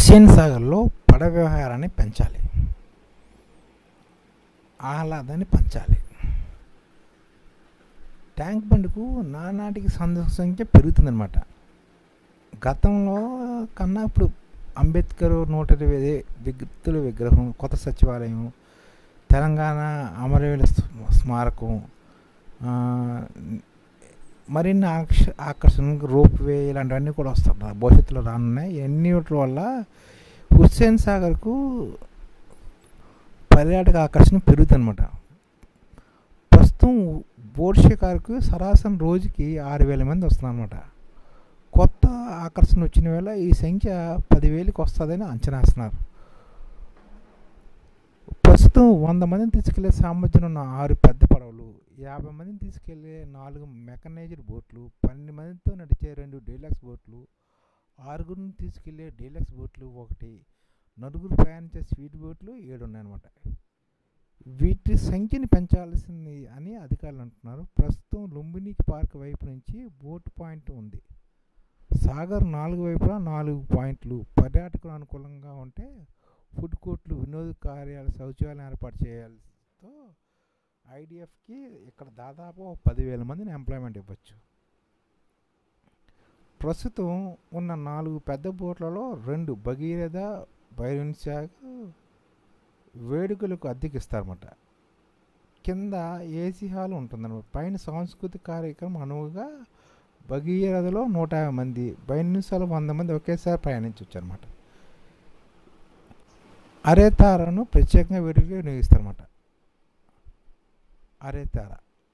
హుస్సేన్ సాగర్లో పడవ వ్యవహారాన్ని పెంచాలి, ఆహ్లాదాన్ని పంచాలి. ట్యాంక్ బండ్కు నానాటికి సంఖ్య పెరుగుతుందన్నమాట. గతంలో కన్నా ఇప్పుడు అంబేద్కర్ 120 వ్యక్తుల విగ్రహం, కొత్త సచివాలయం, తెలంగాణ అమరవీరుల స్మారకం, మరిన్ని ఆకర్షణకు రోప్ వే ఇలాంటివన్నీ కూడా వస్తాయి, భవిష్యత్తులో రానున్నాయి. ఎన్నిటి వల్ల హుస్సేన్ సాగర్కు పర్యాటక ఆకర్షణ పెరుగుతుందన్నమాట. ప్రస్తుతం బోట్ షికారుకు సరాసరి రోజుకి 6,000 మంది వస్తున్నారన్నమాట. కొత్త ఆకర్షణ వచ్చిన వేళ ఈ సంఖ్య 10,000కి వస్తుందని అంచనా వేస్తున్నారు. ప్రస్తుతం 100 మందిని తీసుకెళ్లే సామర్థ్యం ఉన్న 6 పెద్ద పడవలు, 50 మందిని తీసుకెళ్లే 4 మెకనైజ్డ్ బోట్లు, 12 మందితో నడిచే 2 డీలక్స్ బోట్లు, 6గురిని తీసుకెళ్లే డీలక్స్ బోట్లు 1, 4 ప్రయాణించే స్పీడ్ బోట్లు 7 ఉన్నాయన్నమాట. వీటి సంఖ్యని పెంచాల్సింది అని అధికారులు అంటున్నారు. ప్రస్తుతం లుంబిని పార్క్ వైపు నుంచి బోట్ పాయింట్ ఉంది. సాగర్ 4 వైపులా 4 పాయింట్లు పర్యాటకులు అనుకూలంగా ఉంటే ఫుడ్ కోర్టులు, వినోద కార్యాలయాలు, శౌచాలయం ఏర్పాటు చేయాలతో ఐడిఎఫ్కి ఇక్కడ దాదాపు 10,000 మందిని ఎంప్లాయ్మెంట్ ఇవ్వచ్చు. ప్రస్తుతం ఉన్న 4 పెద్ద బోట్లలో 2 భగీరథ, భైరవన్సాగ్ వేడుకలకు అద్దెకిస్తారన్నమాట. కింద ఏసీ హాల్ ఉంటుందన్నమాట. పైన సాంస్కృతిక కార్యక్రమం అనువుగా భగీరథలో 150 మంది, భైరవన్సాగ్లో 100 మంది ఒకేసారి ప్రయాణించవచ్చు అన్నమాట. అరేతారను ప్రత్యేకంగా వేడుకగా వినియోగిస్తారన్నమాట. అరేతార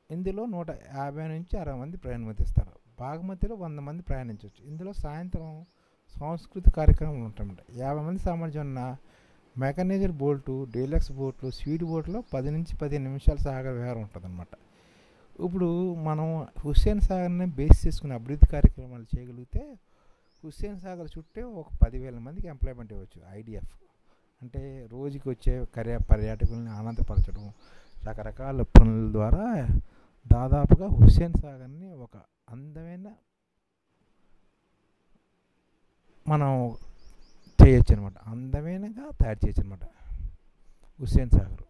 ఇందులో 150 నుంచి 60 మంది ప్రయాణిస్తారు. బాగమతిలో 100 మంది ప్రయాణించవచ్చు. ఇందులో సాయంత్రం సాంస్కృతిక కార్యక్రమాలు ఉంటాయన్నమాట. 50 మంది సామర్థ్యం ఉన్న మెకనైజ్డ్ బోట్లు, డీలక్స్ బోట్లు, స్పీడ్ బోట్లో 10 నుంచి 15 నిమిషాల సాగర్ విహారం ఉంటుందన్నమాట. ఇప్పుడు మనం హుస్సేన్ సాగర్ని బేస్ చేసుకుని అభివృద్ధి కార్యక్రమాలు చేయగలిగితే హుస్సేన్ సాగర్ చుట్టే ఒక 10,000 మందికి ఎంప్లాయ్మెంట్ ఇవ్వచ్చు. ఐడిఎఫ్ అంటే రోజుకి వచ్చే పర్యాటకుల్ని ఆనందపరచడం, రకరకాల పనుల ద్వారా దాదాపుగా హుస్సేన్ సాగర్ని ఒక అందమైన మనం చేయొచ్చు అనమాట. అందమైనగా తయారు చేయొచ్చు అనమాట హుస్సేన్ సాగర్.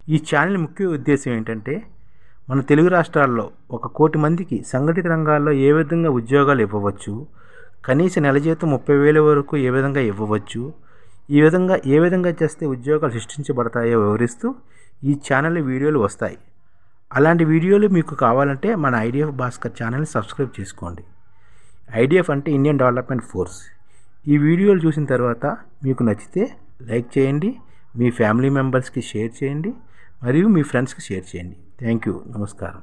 ఈ ఛానల్ ముఖ్య ఉద్దేశం ఏంటంటే మన తెలుగు రాష్ట్రాల్లో 1 కోటి మందికి సంఘటిత రంగాల్లో ఏ విధంగా ఉద్యోగాలు ఇవ్వవచ్చు, కనీస నెల జీతం 30,000 వరకు ఏ విధంగా ఇవ్వవచ్చు, ఏ విధంగా చేస్తే ఉద్యోగాలు సృష్టించబడతాయో వివరిస్తూ ఈ ఛానల్ వీడియోలు వస్తాయి. అలాంటి వీడియోలు మీకు కావాలంటే మన ఐడిఎఫ్ భాస్కర్ ఛానల్ని సబ్స్క్రైబ్ చేసుకోండి. ఐడిఎఫ్ అంటే ఇండియన్ డెవలప్మెంట్ ఫోర్స్. ఈ వీడియోలు చూసిన తర్వాత మీకు నచ్చితే లైక్ చేయండి, మీ ఫ్యామిలీ మెంబర్స్కి షేర్ చేయండి, మరియు మీ ఫ్రెండ్స్కి షేర్ చేయండి. Thank you. నమస్కారం.